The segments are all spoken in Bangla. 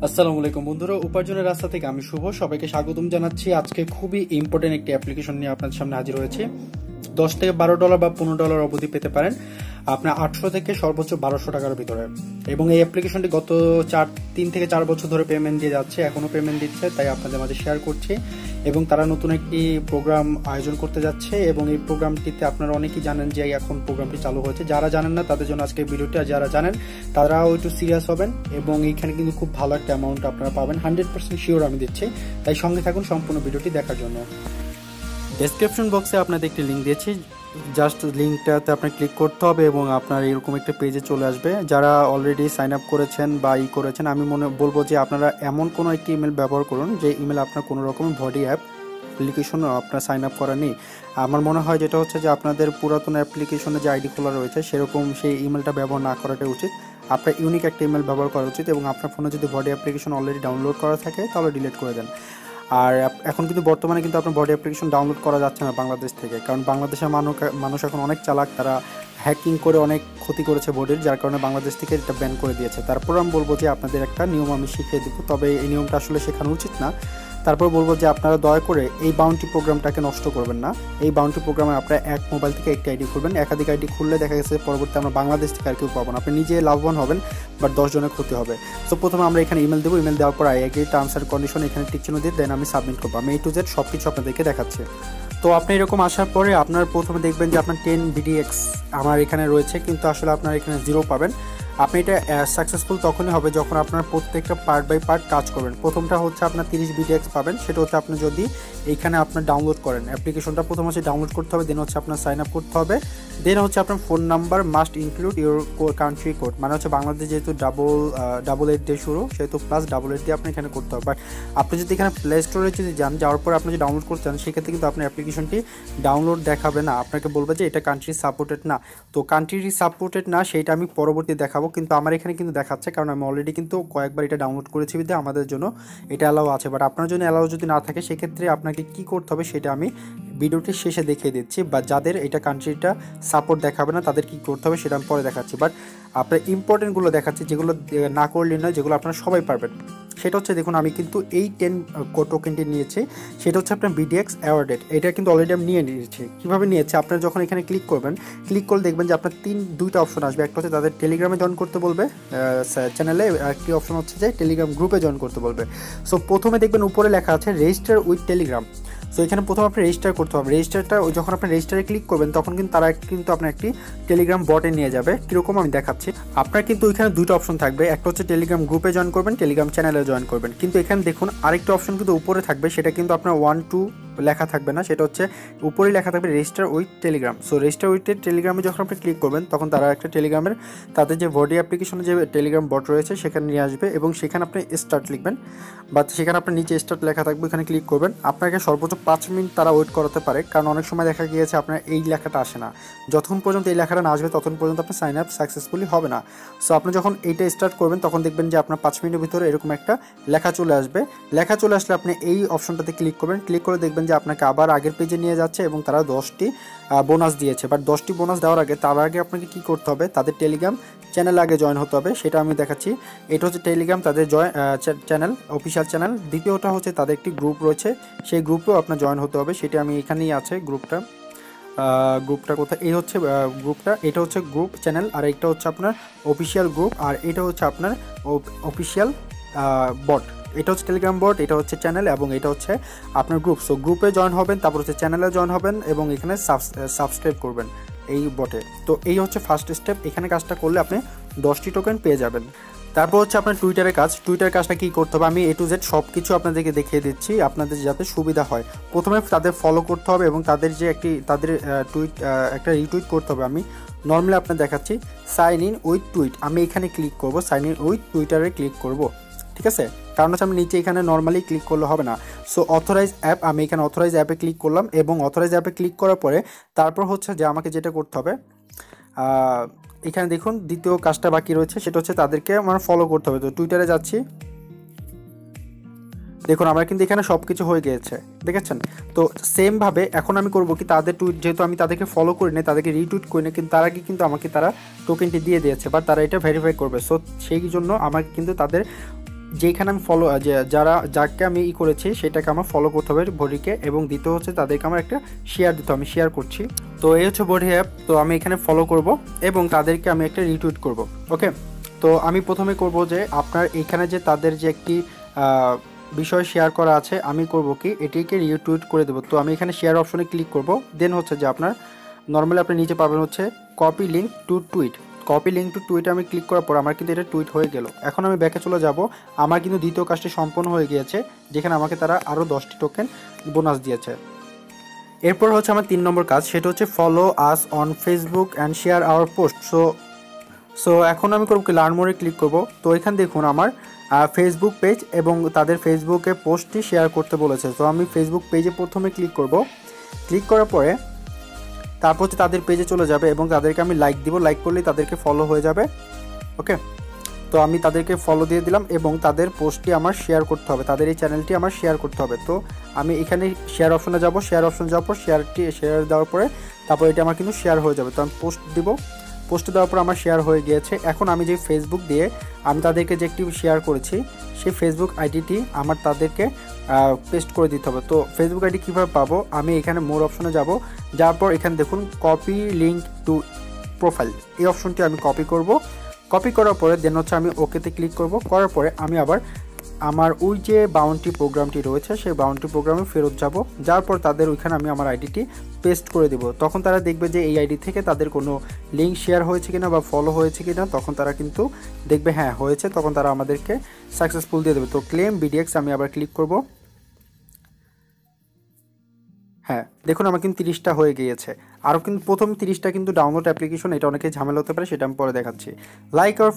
আসসালামু আলাইকুম বন্ধুরা, উপার্জনের রাস্তা থেকে আমি শুভ সবাইকে স্বাগতম জানাচ্ছি। আজকে খুবই ইম্পর্টেন্ট একটি অ্যাপ্লিকেশন নিয়ে আপনাদের সামনে হাজির হয়েছে। $10 থেকে $12 বা $15 অবধি পেতে পারেন আপনার 800 থেকে সর্বোচ্চ 1200 টাকার ভিতরে। এবং এই অ্যাপ্লিকেশনটি গত 3 থেকে 4 বছর ধরে পেমেন্ট দিয়ে যাচ্ছে, এখনো পেমেন্ট দিচ্ছে, তাই আপনাদের মাঝে শেয়ার করছি। এবং তারা নতুন একটি প্রোগ্রাম আয়োজন করতে যাচ্ছে এবং এই প্রোগ্রামটিতে আপনারা অনেকেই জানেন যে এখন প্রোগ্রামটি চালু হয়েছে। যারা জানেন না তাদের জন্য আজকে ভিডিওটি, আর যারা জানেন তারাও একটু সিরিয়াস হবেন এবং এইখানে কিন্তু খুব ভালো একটা অ্যামাউন্ট আপনারা পাবেন, 100% শিওর আমি দিচ্ছি। তাই সঙ্গে থাকুন সম্পূর্ণ ভিডিওটি দেখার জন্য। ডেসক্রিপশন বক্সে আপনাদের একটি লিঙ্ক দিয়েছি, জাস্ট লিঙ্কটাতে আপনার ক্লিক করতে হবে এবং আপনার এরকম একটা পেজে চলে আসবে। যারা অলরেডি সাইন আপ করেছেন বা করেছেন, আমি বলবো যে আপনারা এমন কোনো একটি ইমেল ব্যবহার করুন যে ইমেল আপনার কোনো রকম ভডি অ্যাপ অ্যাপ্লিকেশন আপনার সাইন আপ করা নেই। আমার মনে হয় যেটা হচ্ছে যে আপনাদের পুরাতন অ্যাপ্লিকেশনে যে আইডি খোলা রয়েছে সেরকম সেই ইমেলটা ব্যবহার না করাটাই উচিত। আপনার ইউনিক একটা ইমেল ব্যবহার করা উচিত এবং আপনার ফোনে যদি ভডি অ্যাপ্লিকেশন অলরেডি ডাউনলোড করা থাকে তাহলে ডিলিট করে দেন। আর এখন কিন্তু বর্তমানে কিন্তু আপনার বডি অ্যাপ্লিকেশন ডাউনলোড করা যাচ্ছে না বাংলাদেশ থেকে, কারণ বাংলাদেশের মানুষ এখন অনেক চালাক, তারা হ্যাকিং করে অনেক ক্ষতি করেছে বডির, যার কারণে বাংলাদেশ থেকে এটা ব্যান করে দিয়েছে। তারপর আমি বলবো যে আপনাদের একটা নিয়ম আমি শিখিয়ে দেবো, তবে এই নিয়মটা আসলে শেখানো উচিত না। তারপর বলবো যে আপনারা দয়া করে এই বাউন্টি প্রোগ্রামটাকে নষ্ট করবেন না। এই বাউন্টি প্রোগ্রামে আপনারা এক মোবাইল থেকে একটি আইডি খুলবেন, একাধিক আইডি খুললে দেখা গেছে পরবর্তী আমরা বাংলাদেশ থেকে আর কেউ পাবো না। আপনি নিজে লাভবান হবেন, বাট 10 জনের ক্ষতি হবে। সো প্রথমে আমরা এখানে ইমেল দেবো, ইমেল দেওয়ার পর I agree terms and condition এখানে টিক চিহ্ন দিয়ে দেন আমি সাবমিট করবো। আমি A to Z সব কিছু আপনাদেরকে দেখাচ্ছি। তো আপনি এরকম আসার পরে আপনার প্রথমে দেখবেন যে আপনার 10 VDX আমার এখানে রয়েছে, কিন্তু আসলে আপনার এখানে 0 পাবেন। আপনি এটা সাকসেসফুল তখনই হবে যখন আপনার প্রত্যেকটা পার্ট বাই পার্ট কাজ করবেন। প্রথমটা হচ্ছে আপনার 30 VDX পাবেন, সেটা হচ্ছে আপনি যদি এইখানে আপনার ডাউনলোড করেন অ্যাপ্লিকেশনটা, প্রথম হচ্ছে ডাউনলোড করতে হবে, দেন হচ্ছে আপনার সাইন আপ করতে হবে, দেন হচ্ছে আপনার phone number must include your country code, মানে হচ্ছে বাংলাদেশ যেহেতু 888 দিয়ে শুরু সেহেতু +88 দিয়ে আপনি এখানে করতে হবে। বাট আপনি যদি এখানে প্লে স্টোরে যদি যান, যাওয়ার পর আপনি যদি ডাউনলোড করতে চান সেক্ষেত্রে কিন্তু আপনার অ্যাপ্লিকেশনটি ডাউনলোড দেখাবে না, আপনাকে বলবে যে এটা কান্ট্রি সাপোর্টেড না। তো কান্ট্রি সাপোর্টেড না সেইটা আমি পরবর্তী দেখাবো, কিন্তু আমার এখানে কিন্তু দেখাচ্ছে, কারণ আমি অলরেডি কিন্তু কয়েকবার এটা ডাউনলোড করেছি বিধে আমাদের জন্য এটা অ্যালাউ আছে। বাট আপনার জন্য অ্যালাউ যদি না থাকে সেক্ষেত্রে আপনাকে কী করতে হবে সেটা আমি ভিডিওটির শেষে দেখিয়ে দিচ্ছি, বা যাদের এটা কান্ট্রিটা সাপোর্ট দেখাবে না তাদের কী করতে হবে সেটা আমি পরে দেখাচ্ছি। বাট আপনার ইম্পর্টেন্টগুলো দেখাচ্ছি, যেগুলো না করলে নয়, যেগুলো আপনারা সবাই পারবেন। সেটা হচ্ছে দেখুন, আমি কিন্তু এই 10 টোকেনটি নিয়েছি, সেটা হচ্ছে আপনার VDX অ্যাওয়ার্ডেড। এটা কিন্তু অলরেডি আমি নিয়ে নিয়েছি। কীভাবে নিয়েছি, আপনারা যখন এখানে ক্লিক করবেন, ক্লিক করলে দেখবেন যে আপনার দুইটা অপশন আসবে। একটা হচ্ছে তাদের টেলিগ্রামে জয়েন করতে বলবে চ্যানেলে, একটি অপশন হচ্ছে যে টেলিগ্রাম গ্রুপে জয়েন করতে বলবে। সো প্রথমে দেখবেন উপরে লেখা আছে রেজিস্টার উইথ টেলিগ্রাম। সো এখানে প্রথমে আপনি রেজিস্টার করতে হবে। রেজিস্টারটা যখন আপনি রেজিস্টারে ক্লিক করবেন তখন কিন্তু তারা কিন্তু আপনার একটি টেলিগ্রাম বটে নিয়ে যাবে। কীরকম আমি দেখাচ্ছি। আপনার কিন্তু ওইখানে দুটো অপশন থাকবে, একটা হচ্ছে টেলিগ্রাম গ্রুপে জয়েন করবেন, টেলিগ্রাম চ্যানেলে জয়েন করবেন। কিন্তু এখানে দেখুন আরেকটা অপশন কিন্তু উপরে থাকবে, সেটা কিন্তু আপনার 1 2 লেখা থাকবে না, সেটা হচ্ছে উপরেই লেখা থাকবে register with Telegram. So register with টেলিগ্রামে যখন আপনি ক্লিক করবেন তখন তারা একটা টেলিগ্রামের তাদের যে ভডি অ্যাপ্লিকেশনে যে টেলিগ্রাম বট রয়েছে সেখানে নিয়ে আসবে এবং সেখানে আপনি স্টার্ট লিখবেন, বা সেখানে আপনার নিচে স্টার্ট লেখা থাকবে, এখানে ক্লিক করবেন। আপনাকে সর্বোচ্চ 5 মিনিট তারা ওয়েট করাতে পারে, কারণ অনেক সময় দেখা গিয়েছে আপনার এই লেখাটা আসে না। যতক্ষণ পর্যন্ত এই লেখাটা না আসবে ততক্ষণ পর্যন্ত আপনার সাইন আপ সাকসেসফুলি হবে না। সো আপনি যখন এইটা স্টার্ট করবেন তখন দেখবেন যে আপনার 5 মিনিটের ভিতরে এরকম একটা লেখা চলে আসবে। লেখা চলে আসলে আপনি এই অপশনটাতে ক্লিক করবেন, ক্লিক করে দেখবেন যে আপনাকে আবার আগের পেজে নিয়ে যাচ্ছে এবং তারা 10টি বোনাস দিয়েছে। বাট 10টি বোনাস দেওয়ার আগে তার আগে আপনাকে কী করতে হবে, তাদের টেলিগ্রাম চ্যানেল আগে জয়েন হতে হবে, সেটা আমি দেখাচ্ছি। এটা হচ্ছে টেলিগ্রাম তাদের চ্যানেল, অফিসিয়াল চ্যানেল। দ্বিতীয়টা হচ্ছে তাদের একটি গ্রুপ রয়েছে, সেই গ্রুপেও আপনার জয়েন হতে হবে, সেটা আমি এখানেই আছে গ্রুপটা কোথায়, এই হচ্ছে গ্রুপটা, এটা হচ্ছে গ্রুপ চ্যানেল, আর এটা হচ্ছে আপনার অফিসিয়াল গ্রুপ, আর এটা হচ্ছে আপনার অফিসিয়াল বট। এটা হচ্ছে টেলিগ্রাম বট, এটা হচ্ছে চ্যানেল এবং এটা হচ্ছে আপনার গ্রুপ। সো গ্রুপে জয়েন হবেন, তারপর হচ্ছে চ্যানেলে জয়েন হবেন এবং এখানে সাবস্ক্রাইব করবেন এই বটে। তো এই হচ্ছে ফার্স্ট স্টেপ, এখানে কাজটা করলে আপনি 10টি টোকেন পেয়ে যাবেন। তারপর হচ্ছে আপনার টুইটারের কাজটা কী করতে হবে আমি A to Z সব কিছু আপনাদেরকে দেখিয়ে দিচ্ছি, আপনাদের যাতে সুবিধা হয়। প্রথমে তাদের ফলো করতে হবে এবং তাদের যে তাদের একটা রিটুইট করতে হবে। আমি নর্মালি আপনার দেখাচ্ছি সাইন ইন উইথ টুইট, আমি এখানে ক্লিক করব, সাইন ইন উইথ টুইটারে ক্লিক করব, ঠিক আছে। কারণ হচ্ছে আমি নিচে এখানে নর্মালি ক্লিক করলে হবে না। সো অথরাইজ অ্যাপ, আমি এখানে অথরাইজ অ্যাপে ক্লিক করলাম এবং অথরাইজ অ্যাপে ক্লিক করার পরে তারপর হচ্ছে যে আমাকে যেটা করতে হবে, এখানে দেখুন দ্বিতীয় কাজটা বাকি রয়েছে, সেটা হচ্ছে তাদেরকে আমার ফলো করতে হবে। তো টুইটারে যাচ্ছি, দেখুন আমার কিন্তু এখানে সব কিছু হয়ে গিয়েছে, দেখেছেন। তো সেমভাবে এখন আমি করবো কি, তাদের টুইট যেহেতু আমি তাদেরকে ফলো করি না, তাদেরকে রিটুইট করি না, কিন্তু তার আগে কিন্তু আমাকে তারা টোকেনটি দিয়ে দিয়েছে, বা তারা এটা ভেরিফাই করবে। সো সেই জন্য আমাকে কিন্তু তাদের যেখানে আমি যাকে আমি করেছি সেটাকে আমার ফলো করতে হবে বডিকে, এবং দ্বিতীয় হচ্ছে তাদেরকে আমার একটা শেয়ার দিতে হবে। আমি শেয়ার করছি। তো এই হচ্ছে বডি অ্যাপ। তো আমি এখানে ফলো করব এবং তাদেরকে আমি একটা রিটুইট করব। ওকে, তো আমি প্রথমে করব যে আপনার এখানে যে তাদের যে একটি বিষয় শেয়ার করা আছে, আমি করব কি এটিকে রিটুইট করে দেবো। তো আমি এখানে শেয়ার অপশনে ক্লিক করব। দেন হচ্ছে যে আপনার নর্মালি আপনি নিচে পাবেন হচ্ছে copy link to tweet. Copy link to টুইটে আমি ক্লিক করার পর আমার কিন্তু এটা টুইট হয়ে গেল। এখন আমি ব্যাকে চলে যাব। আমার কিন্তু দ্বিতীয় কাজটি সম্পন্ন হয়ে গিয়েছে, যেখানে আমাকে তারা আরও 10টি টোকেন বোনাস দিয়েছে। এরপর হচ্ছে আমার 3 নম্বর কাজ, সেটা হচ্ছে follow us on Facebook and share our post. So এখন আমি করব কি লার্ন মোরে ক্লিক করব। তো এখানে দেখুন আমার ফেসবুক পেজ এবং তাদের ফেসবুকে পোস্টটি শেয়ার করতে বলেছে। তো আমি ফেসবুক পেজে প্রথমে ক্লিক করব। ক্লিক করার পরে তারপর হচ্ছে তাদের পেজে চলে যাবে এবং তাদেরকে আমি লাইক দিব। লাইক করলেই তাদেরকে ফলো হয়ে যাবে। ওকে, তো আমি তাদেরকে ফলো দিয়ে দিলাম এবং তাদের পোস্টটি আমার শেয়ার করতে হবে, তাদের এই চ্যানেলটি আমার শেয়ার করতে হবে। তো আমি এখানে শেয়ার অপশনে যাব। শেয়ার অপশনে যাওয়ার পর শেয়ার দেওয়ার পরে তারপর এটা আমার কিন্তু শেয়ার হয়ে যাবে। তো আমি পোস্ট দিব। পোস্ট দেওয়ার পর আমার শেয়ার হয়ে গিয়েছে। এখন আমি যে ফেসবুক দিয়ে আমি তাদেরকে যে একটি শেয়ার করেছি সেই ফেসবুক আইডিটি আমার তাদেরকে পেস্ট করে দিতে হবে। তো ফেসবুক আইডি কীভাবে পাবো, আমি এখানে মোর অপশনে যাব। যাওয়ার পর এখানে দেখুন কপি লিঙ্ক টু প্রোফাইল, এই অপশনটি আমি কপি করব। কপি করার পরে দেন হচ্ছে আমি ওকেতে ক্লিক করব। করার পরে আমি আবার আমার ওই যে বাউন্টি প্রোগ্রামটি রয়েছে সেই বাউন্টি প্রোগ্রামে ফেরত যাব। যাওয়ার পর তাদের ওইখানে আমি আমার আইডিটি পেস্ট করে দেব। তখন তারা দেখবে যে এই আইডি থেকে তাদের কোনো লিঙ্ক শেয়ার হয়েছে কিনা বা ফলো হয়েছে কিনা, তখন তারা কিন্তু দেখবে হ্যাঁ হয়েছে, তখন তারা আমাদেরকে সাকসেসফুল দিয়ে দেবে। তো ক্লেম ভিডিএক্স আমি আবার ক্লিক করব। হ্যাঁ দেখুন আমার কিন্তু 30টা হয়ে গিয়েছে। আরও কিন্তু প্রথম 30টা কিন্তু ডাউনলোড অ্যাপ্লিকেশন, এটা অনেকে ঝামেলা হতে পারে, সেটা আমি পরে দেখাচ্ছি। Like our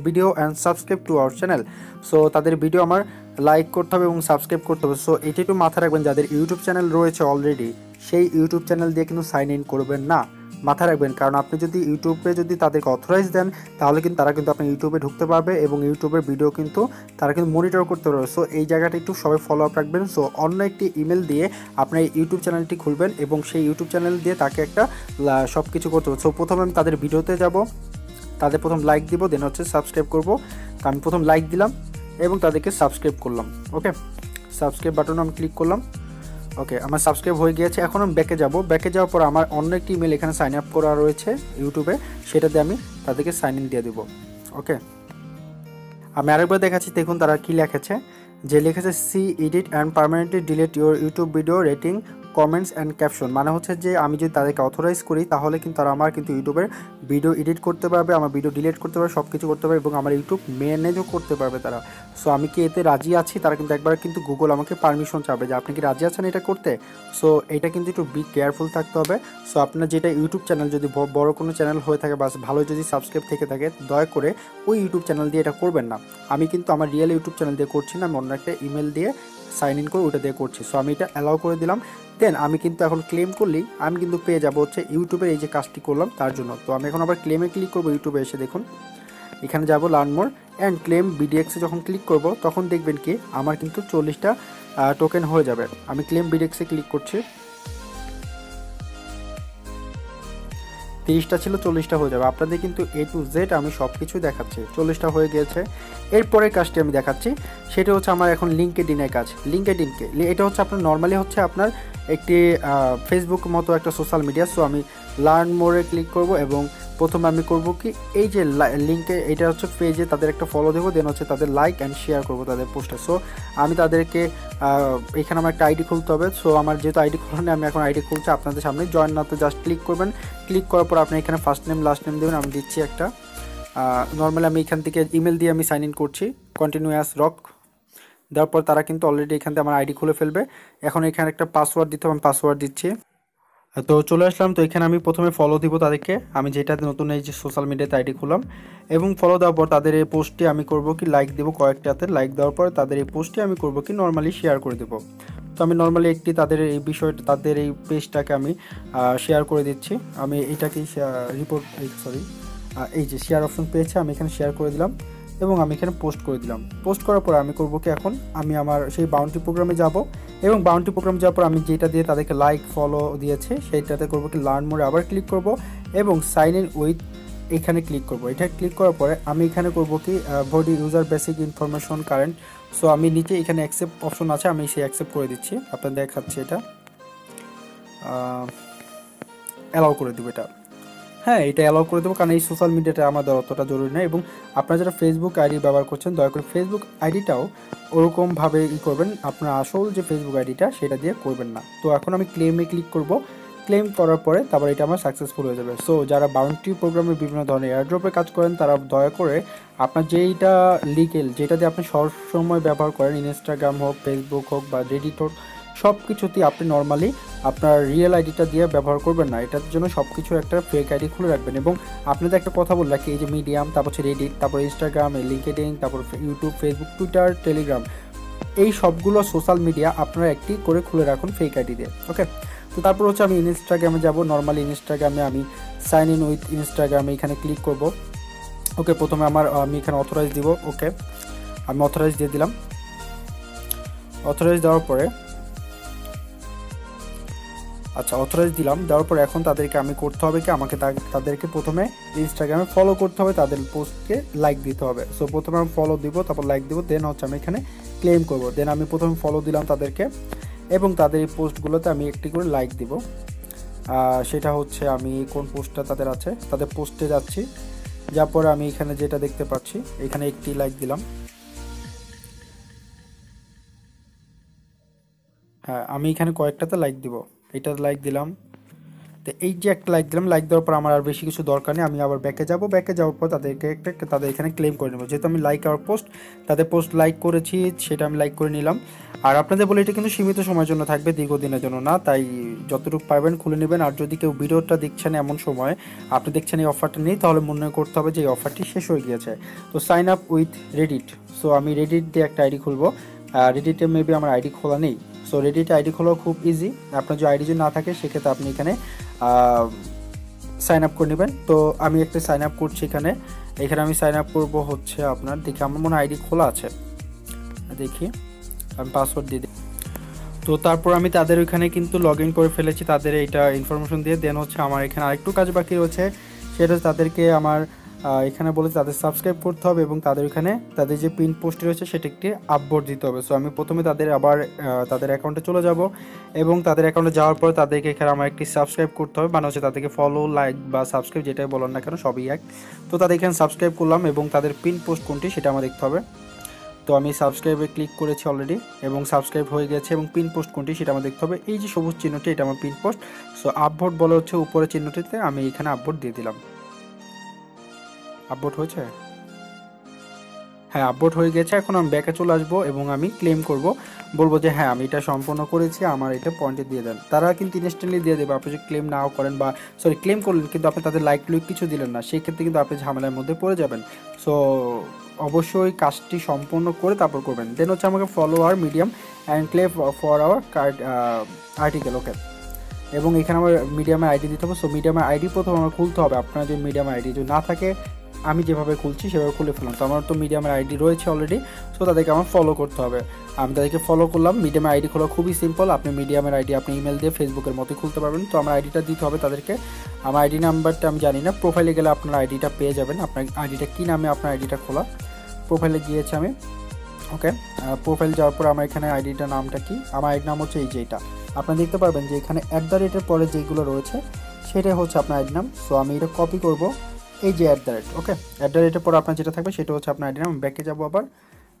video and subscribe to our channel. So তাদের ভিডিও আমার লাইক করতে হবে এবং সাবস্ক্রাইব করতে হবে। সো এটা একটু মাথায় রাখবেন, যাদের ইউটিউব চ্যানেল রয়েছে অলরেডি সেই ইউটিউব চ্যানেল দিয়ে কিন্তু সাইন ইন করবেন না, মাথায় রাখবেন। কারণ আপনি যদি ইউটিউবে যদি তাদেরকে অথরাইজ দেন তাহলে কিন্তু তারা কিন্তু আপনার ইউটিউবে ঢুকতে পারবে এবং ইউটিউবের ভিডিও কিন্তু তারা কিন্তু মনিটর করতে পারবে। সো এই জায়গাটা একটু সবাই ফলো আপ রাখবেন। সো অন্য একটি ইমেল দিয়ে আপনার ইউটিউব চ্যানেলটি খুলবেন এবং সেই ইউটিউব চ্যানেল দিয়ে তাকে একটা সব কিছু করতে হবে। সো প্রথমে আমি তাদের ভিডিওতে যাব, তাদের প্রথম লাইক দিব, দেন হচ্ছে সাবস্ক্রাইব করব। তো আমি প্রথম লাইক দিলাম এবং তাদেরকে সাবস্ক্রাইব করলাম। ওকে, সাবস্ক্রাইব বাটনে আমি ক্লিক করলাম। ওকে, আমার সাবস্ক্রাইব হয়ে গিয়েছে। এখন আমি ব্যাকে যাব। ব্যাকে যাওয়ার পর আমার অন্য একটি ইমেল এখানে সাইন আপ করা রয়েছে ইউটিউবে, সেটাতে আমি তাদেরকে সাইন ইন দিয়ে দেবো। ওকে, আমি আরেকবার দেখাচ্ছি, দেখুন তারা কি লিখেছে, যে লিখেছে see edit and permanently delete your YouTube video rating comments and caption. মানে হচ্ছে যে আমি যদি তাদেরকে অথরাইজ করি তাহলে কিন্তু তারা আমার কিন্তু ইউটিউবের ভিডিও এডিট করতে পারবে, আমার ভিডিও ডিলিট করতে পারবে, সব কিছু করতে পারবে এবং আমার ইউটিউব ম্যানেজও করতে পারবে তারা। সো আমি কি এতে রাজি আছি? তারা কিন্তু একবার কিন্তু গুগল আমাকে পারমিশন চাবে যে আপনি কি রাজি আছেন এটা করতে। সো এটা কিন্তু একটু বি কেয়ারফুল থাকতে হবে। সো আপনার যেটা ইউটিউব চ্যানেল যদি বড় কোনো চ্যানেল হয়ে থাকে বা ভালো যদি সাবস্ক্রাইব থেকে থাকে, দয়া করে ওই ইউটিউব চ্যানেল দিয়ে এটা করবেন না। আমি কিন্তু আমার রিয়েল ইউটিউব চ্যানেল দিয়ে করছি না, আমি অন্য একটা ইমেল দিয়ে সাইন ইন করে ওটা দিয়ে করছি। সো আমি এটা অ্যালাউ করে দিলাম। দেন আমি কিন্তু এখন ক্লেম করলেই আমি কিন্তু পেয়ে যাবো হচ্ছে ইউটিউবের এই যে কাজটি করলাম তার জন্য। তো আমি এখন আবার ক্লেমে ক্লিক করবো। ইউটিউবে এসে দেখুন এখানে যাব লার্ন মোর অ্যান্ড ক্লেম ভিডিএক্সে যখন ক্লিক করব তখন দেখবেন কি আমার কিন্তু 40টা টোকেন হয়ে যাবে। আমি ক্লেম ভিডিএক্সে ক্লিক করছি, 30টা ছিল 40টা হয়ে যাবে। আপনাদের কিন্তু এ টু জেড আমি সব কিছু দেখাচ্ছি। 40টা হয়ে গিয়েছে। এরপরের কাজটি আমি দেখাচ্ছি, সেটা হচ্ছে আমার এখন লিঙ্কডইনের কাজ। লিঙ্কডইনকে এটা হচ্ছে আপনার নর্মালি হচ্ছে আপনার একটি ফেসবুক মতো একটা সোশ্যাল মিডিয়া। সো আমি লার্ন মোরে ক্লিক করব এবং প্রথমে আমি করব কি এই যে লিঙ্কে এটা হচ্ছে পেজে তাদের একটা ফলো দেবো, দেন হচ্ছে তাদের লাইক অ্যান্ড শেয়ার করব তাদের পোস্টে। সো আমি তাদেরকে এখানে আমার একটা আইডি খুলতে হবে। সো আমার যেহেতু আইডি খোলা নেই আমি এখন আইডি খুলছি আপনাদের সামনে। জয়েন নাতে জাস্ট ক্লিক করবেন। ক্লিক করার পর আপনি এখানে ফার্স্ট নেম লাস্ট নেম দেবেন। আমি দিচ্ছি একটা নর্মালি আমি এখান থেকে ইমেল দিয়ে আমি সাইন ইন করছি, কন্টিনিউ অ্যাজ রক। দেওয়ার পর তারা কিন্তু অলরেডি এখান থেকে আমার আইডি খুলে ফেলবে। এখন এখানে একটা পাসওয়ার্ড দিতে হবে, আমি পাসওয়ার্ড দিচ্ছি। তো চলে আসলাম। তো এখানে আমি প্রথমে ফলো দিব তাদেরকে, আমি যেটাতে নতুন এই যে সোশ্যাল মিডিয়াতে আইডি খুললাম এবং ফলো দেওয়ার পর তাদের এই পোস্টটি আমি করব কি লাইক দেবো কয়েকটাতে। লাইক দেওয়ার পর তাদের এই পোস্টটি আমি করব কি নর্মালি শেয়ার করে দেবো। তো আমি নর্মালি একটি তাদের এই বিষয়টা তাদের এই পেজটাকে আমি শেয়ার করে দিচ্ছি। আমি এটাকেই এই যে শেয়ার অপশন পেয়েছে আমি এখানে শেয়ার করে দিলাম এবং আমি এখানে পোস্ট করে দিলাম। পোস্ট করার পর আমি করব কি এখন আমি আমার সেই বাউন্টি প্রোগ্রামে যাব এবং বাউন্টি প্রোগ্রাম যাওয়ার পর আমি যেটা দিয়ে তাদেরকে লাইক ফলো দিয়েছে সেইটাতে করব কি লার্ন মোরে আবার ক্লিক করব এবং সাইন ইন উইথ এখানে ক্লিক করব। এটা ক্লিক করার পরে আমি এখানে করব কি ভডি user basic information current. So আমি নিচে এখানে অ্যাকসেপ্ট অপশন আছে, আমি সেই অ্যাকসেপ্ট করে দিচ্ছি, আপনাদের দেখাচ্ছি। এটা অ্যালাউ করে দেবো এটা। হ্যাঁ, এটা অ্যালাউ করে দেবো, কারণ এই সোশ্যাল মিডিয়াটা আমাদের অতটা জরুরি না। এবং আপনারা যারা ফেসবুক আইডি ব্যবহার করছেন, দয়া করে ফেসবুক আইডিটাও ওরকমভাবে করবেন, আপনার আসল যে ফেসবুক আইডিটা সেটা দিয়ে করবেন না। তো এখন আমি ক্লেমে ক্লিক করব। ক্লেম করার পরে তারপর এটা আমার সাকসেসফুল হয়ে যাবে। সো যারা বাউন্টি প্রোগ্রামে বিভিন্ন ধরনের এয়ারড্রপে কাজ করেন, তারা দয়া করে আপনার যেইটা লিগেল, যেটা দিয়ে আপনি সবসময় ব্যবহার করেন, ইনস্টাগ্রাম হোক, ফেসবুক হোক বা রেডিট হোক, সব কিছুতেই আপনি নর্মালি আপনার রিয়েল আইডিটা দিয়ে ব্যবহার করবেন না। এটার জন্য সব কিছু একটা ফেক আইডি খুলে রাখবেন। এবং আপনাদের একটা কথা বললাম কি, এই যে মিডিয়াম, তারপর হচ্ছে রেডিট, তারপর ইনস্টাগ্রাম, লিঙ্কডইন, তারপর ইউটিউব, ফেসবুক, টুইটার, টেলিগ্রাম, এই সবগুলো সোশ্যাল মিডিয়া আপনারা একটি করে খুলে রাখুন ফেক আইডি দিয়ে। ওকে, তো তারপর হচ্ছে আমি ইনস্টাগ্রামে যাব। নর্মালি ইনস্টাগ্রামে আমি সাইন ইন উইথ ইনস্টাগ্রামে এখানে ক্লিক করব। ওকে, প্রথমে আমি এখানে অথরাইজ দিব। ওকে, আমি অথরাইজ দিয়ে দিলাম। অথরাইজ দেওয়ার পরে অথরাইজ দিলাম। দেওয়ার পর এখন তাদেরকে আমি করতে হবে কি, আমাকে তাদেরকে প্রথমে ইনস্টাগ্রামে ফলো করতে হবে, তাদের পোস্টকে লাইক দিতে হবে। সো প্রথমে আমি ফলো দিব, তারপর লাইক দিব, দেন হচ্ছে আমি এখানে ক্লেম করব। দেন আমি প্রথমে ফলো দিলাম তাদেরকে, এবং তাদের এই পোস্টগুলোতে আমি একটি করে লাইক দিব। সেটা হচ্ছে আমি কোন পোস্টটা তাদের আছে, তাদের পোস্টে যাচ্ছি, যার পরে আমি এখানে যেটা দেখতে পাচ্ছি, এখানে একটি লাইক দিলাম। হ্যাঁ, আমি এখানে কয়েকটাতে লাইক দিব। এটা লাইক দিলাম। তো এই যে একটা লাইক দিলাম, লাইক দেওয়ার পর আমার আর বেশি কিছু দরকার নেই। আমি আবার ব্যাকে যাব। ব্যাকে যাওয়ার পর তাদের এখানে ক্লেম করে নেব। যেহেতু আমি লাইক আওয়ার পোস্ট, তাদের পোস্ট লাইক করেছি, সেটা আমি লাইক করে নিলাম। আর আপনাদের বলে এটা কিন্তু সীমিত সময়ের জন্য থাকবে, দীর্ঘদিনের জন্য না। তাই যতটুকু পারবেন খুলে নেবেন। আর যদি কেউ ভিডিওটা দেখছেন এমন সময় আপনি দেখছেন এই অফারটা নেই, তাহলে মনে করতে হবে যে এই অফারটি শেষ হয়ে গিয়েছে। তো sign up with Reddit. So আমি রেডিট দিয়ে একটা আইডি খুলবো। রেডিটে মেবি আমার আইডি খোলা নেই। সো রেডিটে আইডি খোলা খুব ইজি। আপনার যদি আইডি যদি না থাকে, সেক্ষেত্রে আপনি এখানে সাইন আপ করে নেবেন। তো আমি একটা সাইন আপ করছি এখানে আমি সাইন আপ করবো হচ্ছে আপনার, দেখি আমার মনে আইডি খোলা আছে, দেখি আমি পাসওয়ার্ড দিয়ে দিই। তো তারপর আমি তাদের ওইখানে কিন্তু লগ ইন করে ফেলেছি, তাদের এইটা ইনফরমেশন দিয়ে। দেন হচ্ছে আমার এখানে আরেকটু কাজ বাকি রয়েছে, সেটা তাদেরকে আমার এখানে বলেছে তাদের সাবস্ক্রাইব করতে হবে, এবং তাদের এখানে তাদের যে পিন পোস্ট রয়েছে সেটা একটি আপলোড দিতে হবে। সো আমি প্রথমে তাদের অ্যাকাউন্টে চলে যাব, এবং তাদের অ্যাকাউন্টে যাওয়ার পর তাদেরকে এখানে আমার একটি সাবস্ক্রাইব করতে হবে, মানে হচ্ছে তাদেরকে ফলো, লাইক বা সাবস্ক্রাইব যেটাই বলেন না কেন, সবই এক। তো তাদের এখানে সাবস্ক্রাইব করলাম, এবং তাদের পিন পোস্ট কোনটি সেটা আমার দেখতে হবে। তো আমি সাবস্ক্রাইবে ক্লিক করেছি অলরেডি, এবং সাবস্ক্রাইব হয়ে গেছে। এবং পিন পোস্ট কোনটি সেটা আমার দেখতে হবে। এই যে সবুজ চিহ্নটি, এটা আমার পিন পোস্ট। সো আপভোট বলে হচ্ছে উপরের চিহ্নটিতে, আমি এখানে আপভোট দিয়ে দিলাম। আপভোট হয়েছে? হ্যাঁ, আপভোট হয়ে গেছে। এখন আমি ব্যাকে চলে আসবো, এবং আমি ক্লেম করব, বলবো যে হ্যাঁ আমি এটা সম্পূর্ণ করেছি, আমার এটা পয়েন্টে দিয়ে দেন। তারা কিন্তু ইনস্ট্যান্টলি দিয়ে দেবে। আপনি যদি ক্লেম নাও করেন, বা ক্লেম করলেন কিন্তু আপনি তাদের লাইক লুইক কিছু দিলেন না, সেই ক্ষেত্রে কিন্তু আপনি ঝামেলার মধ্যে পড়ে যাবেন। সো অবশ্যই কাজটি সম্পূর্ণ করে তারপর করবেন। দেন হচ্ছে আমাকে ফলো আর medium and claim for our card article. Okay, এবং এখানে আমার মিডিয়ামের আইডি দিতে হবে। সো মিডিয়ামের আইডি প্রথমে আমার খুলতে হবে। আপনার যদি মিডিয়ামের আইডি যদি না থাকে, আমি যেভাবে খুলছি সেভাবে খুলে ফেললাম। তো আমার তো মিডিয়ামের আইডি রয়েছে অলরেডি। সো তাদেরকে আমার ফলো করতে হবে। আমি তাদেরকে ফলো করলাম। মিডিয়ামের আইডি খোলা খুবই সিম্পল। আপনি মিডিয়ামের আইডি আপনি ইমেল দিয়ে ফেসবুকের মতোই খুলতে পারবেন। তো আমার আইডিটা দিতে হবে তাদেরকে। আমার আইডি নাম্বারটা আমি জানি না, প্রোফাইলে গেলে আপনার আইডিটা পেয়ে যাবেন। আপনার আইডিটা কী নামে আপনার আইডিটা খোলা, প্রোফাইলে গিয়েছে আমি। ওকে, প্রোফাইল যাওয়ার পর আমার এখানে আইডিটার নামটা কি, আমার আইডি নাম হচ্ছে এই যে এটা। আপনারা দেখতে পারবেন যে এখানে @ পরে যেগুলো রয়েছে সেটাই হচ্ছে আপনার আইডি নাম। সো আমি এটা কপি করব, এই যে @ ওকে, @ পর আপনার যেটা থাকবে সেটা হচ্ছে আপনার আইডি নাম। ব্যাকে যাব, আবার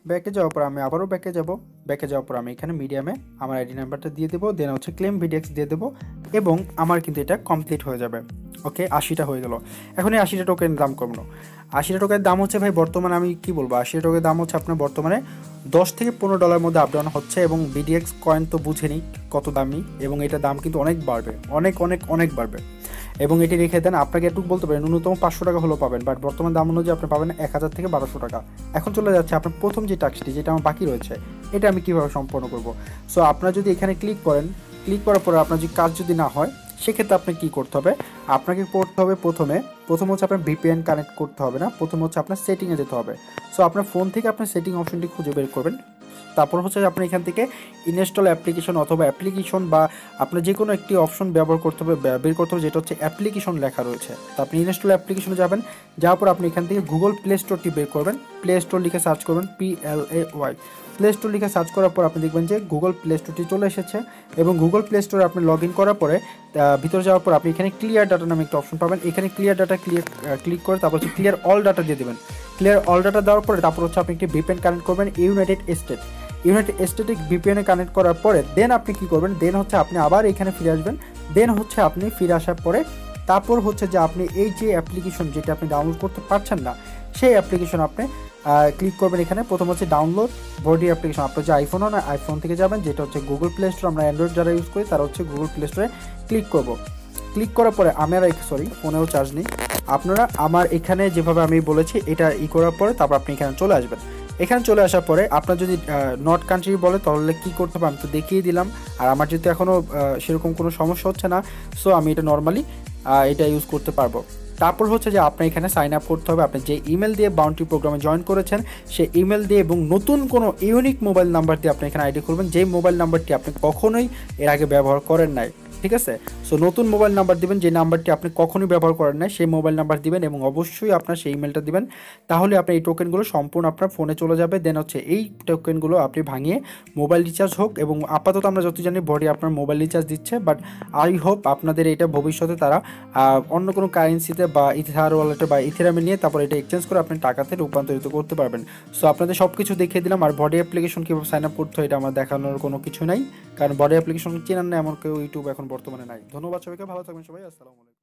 ব্যাকে যাওয়ার পর আমি আবারও ব্যাকে যাব। ব্যাকে যাওয়ার পর আমি এখানে মিডিয়ামে আমার আইডি নাম্বারটা দিয়ে দেবো। দেন হচ্ছে ক্লেম VDX দিয়ে দেবো, এবং আমার কিন্তু এটা কমপ্লিট হয়ে যাবে। ওকে, 80টা হয়ে গেল। এখন এই 80টা টোকেন দাম কমলো। 80টা টোকেনের দাম হচ্ছে ভাই বর্তমানে আমি কি বলবো, 80টা টোকেনের দাম হচ্ছে আপনার বর্তমানে $10 থেকে $15 মধ্যে আপডাউন হচ্ছে। এবং VDX কয়েন তো বুঝেনি কত দামি, এবং এটার দাম কিন্তু অনেক বাড়বে, অনেক অনেক অনেক বাড়বে। এবং এটি রেখে দেন, আপনাকে একটু বলতে পারেন ন্যূনতম 500 টাকা হলেও পাবেন, বাট বর্তমান দাম অনুযায়ী আপনি পাবেন 1000 থেকে 1200 টাকা। এখন চলে যাচ্ছে আপনার প্রথম যে টাস্কটি, যেটা আমার বাকি রয়েছে, এটা আমি কীভাবে সম্পন্ন করব। সো আপনারা যদি এখানে ক্লিক করেন, ক্লিক করার পরে আপনার যদি কাজ যদি না হয়, সেক্ষেত্রে আপনাকে কী করতে হবে, আপনাকে করতে হবে প্রথম হচ্ছে আপনার VPN কানেক্ট করতে হবে না, প্রথম হচ্ছে আপনার সেটিংয়ে যেতে হবে। সো আপনার ফোন থেকে আপনার সেটিং অপশনটি খুঁজে বের করবেন। তারপর হচ্ছে আপনি এখান থেকে ইনস্টল অ্যাপ্লিকেশন অথবা অ্যাপ্লিকেশন বা আপনার যে কোনো একটি অপশন ব্যবহার করতে হবে, বের করতে হবে, যেটা হচ্ছে অ্যাপ্লিকেশন লেখা রয়েছে। তো আপনি ইনস্টল অ্যাপ্লিকেশনে যাবেন, যাওয়ার পর আপনি এখান থেকে গুগল প্লে স্টোরটি বের করবেন, প্লে স্টোর লিখে সার্চ করবেন, PLAY প্লে স্টোর লিখে সার্চ করার পর আপনি দেখবেন যে গুগল প্লে স্টোরটি চলে এসেছে। এবং গুগল প্লে স্টোরে আপনি লগ ইন করার পরে ভিতরে যাওয়ার পর আপনি এখানে ক্লিয়ার ডাটা নামে একটা অপশন পাবেন। এখানে ক্লিয়ার ডাটা ক্লিক করে তারপর হচ্ছে ক্লিয়ার অল ডাটা দিয়ে দেবেন। ক্লিয়ার অল ডাটা দেওয়ার পরে তারপর হচ্ছে আপনি একটি VPN কানেক্ট করবেন ইউনাইটেড স্টেটে VPN কানেক্ট করার পরে দেন আপনি কি করবেন, দেন হচ্ছে আপনি আবার এখানে ফিরে আসবেন। দেন হচ্ছে আপনি ফিরে আসার পরে তারপর হচ্ছে যে আপনি এই যে অ্যাপ্লিকেশন যেটা আপনি ডাউনলোড করতে পারছেন না সেই অ্যাপ্লিকেশন আপনি ক্লিক করবেন। এখানে প্রথম হচ্ছে ডাউনলোড বডি অ্যাপ্লিকেশন। আপনার যে আইফোন না আইফোন থেকে যাবেন, যেটা হচ্ছে গুগল প্লে স্টোর, আমরা অ্যান্ড্রয়েড যারা ইউজ করি তারা হচ্ছে গুগল প্লে স্টোরে ক্লিক করব। ক্লিক করার পরে ফোনেও চার্জ নেই, আপনারা আমার এখানে যেভাবে আমি বলেছি এটা করার পরে তারপর আপনি এখানে চলে আসবেন। এখানে চলে আসার পরে আপনার যদি নট কান্ট্রি বলে তাহলে কী করতে হবে আমি তো দেখিয়ে দিলাম। আর আমার যেহেতু এখনও সেরকম কোনো সমস্যা হচ্ছে না, সো আমি এটা নর্মালি এটা ইউজ করতে পারবো। তারপর হচ্ছে যে আপনার এখানে সাইন আপ করতে হবে। আপনি যে ইমেল দিয়ে বাউন্টি প্রোগ্রামে জয়েন করেছেন সেই ইমেল দিয়ে এবং নতুন কোনো ইউনিক মোবাইল নাম্বার দিয়ে আপনি এখানে আইডি খুলবেন, যেই মোবাইল নাম্বারটি আপনি কখনোই এর আগে ব্যবহার করেন নাই। ঠিক আছে, সো নতুন মোবাইল নাম্বার দিবেন, যে নাম্বারটি আপনি কখনোই ব্যবহার করেন নাই সেই মোবাইল নাম্বার দিবেন এবং অবশ্যই আপনার সেই ইমেলটা দিবেন। তাহলে আপনার এই টোকেনগুলো সম্পূর্ণ আপনার ফোনে চলে যাবে। দেন হচ্ছে এই টোকেনগুলো আপনি ভাঙিয়ে মোবাইল রিচার্জ হোক, এবং আপাতত আমরা যত জানি বডি আপনার মোবাইল রিচার্জ দিচ্ছে, বাট আই হোপ আপনাদের এটা ভবিষ্যতে তারা অন্য কোনো কারেন্সিতে বা ইথার ওয়ালেটে বা ইথেরামে নিয়ে তারপর এটা এক্সচেঞ্জ করে আপনি টাকাতে রূপান্তরিত করতে পারবেন। সো আপনাদের সব কিছু দেখিয়ে দিলাম। আর বডি অ্যাপ্লিকেশন কীভাবে সাইন আপ করতে হয় এটা আমার দেখানোর কোনো কিছু নাই, কারণ বডি অ্যাপ্লিকেশন চেনার না এমন কেউ ইউটিউব এখন বর্তমানে নাই। ধন্যবাদ সবাইকে, ভালো থাকবেন সবাই, আসসালামু আলাইকুম।